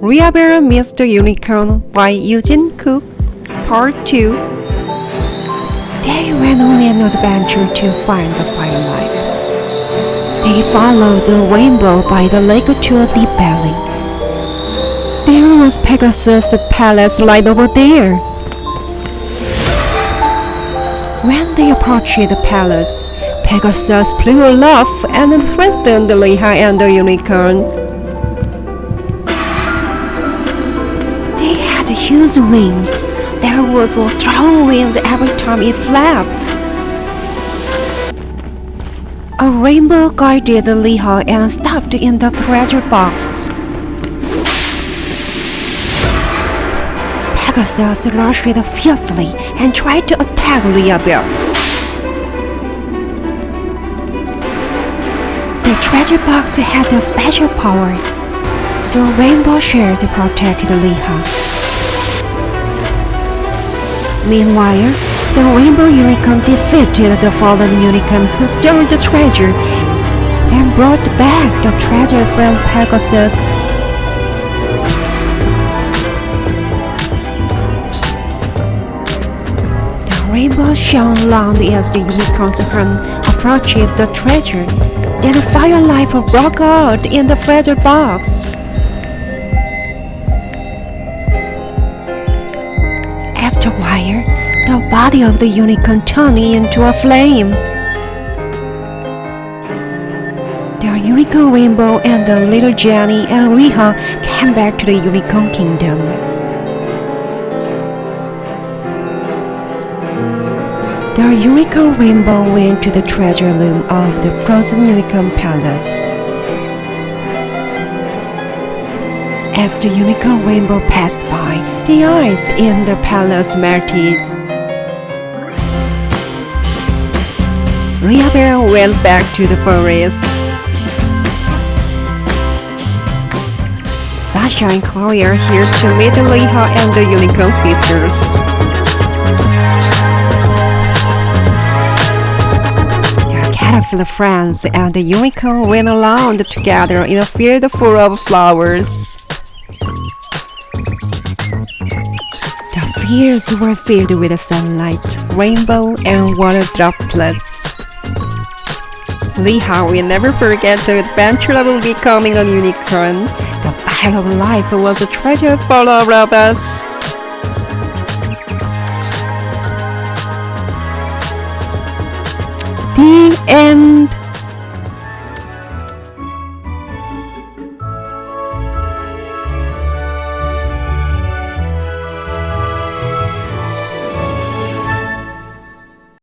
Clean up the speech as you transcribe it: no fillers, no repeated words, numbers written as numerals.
Reahabell Meets the Unicorn by Eugene Cook, Part 2. They went on an adventure to find the firelight. They followed the rainbow by the lake to a deep valley. There was Pegasus' palace right over there. When they approached the palace, Pegasus flew aloft and threatened Reaha and the unicorn. They had huge wings. There was a strong wind every time it flapped. A rainbow guided Reaha and stopped in the treasure box. Pegasus rushed fiercely and tried to attack Reahabell. The treasure box had a special power. The rainbow shield protected Reaha. Meanwhile, the rainbow unicorn defeated the fallen unicorn who stole the treasure and brought back the treasure from Pegasus. The rainbow shone long as the unicorn's horn approached the treasure. Then a firelight broke out in the treasure box. After a while, the body of the unicorn turned into a flame. The unicorn rainbow and the little Jenny and Reaha came back to the unicorn kingdom. The unicorn rainbow went to the treasure room of the frozen unicorn palace. As the unicorn rainbow passed by, the ice in the palace melted. Reahabell went back to the forest. Sasha and Chloe are here to meet Reaha and the unicorn sisters. Caterpillar friends and the unicorn ran around together in a field full of flowers. The fields were filled with sunlight, rainbow, and water droplets. Reaha will never forget the adventure of becoming a unicorn. The fire of life was a treasure for all of us. The end.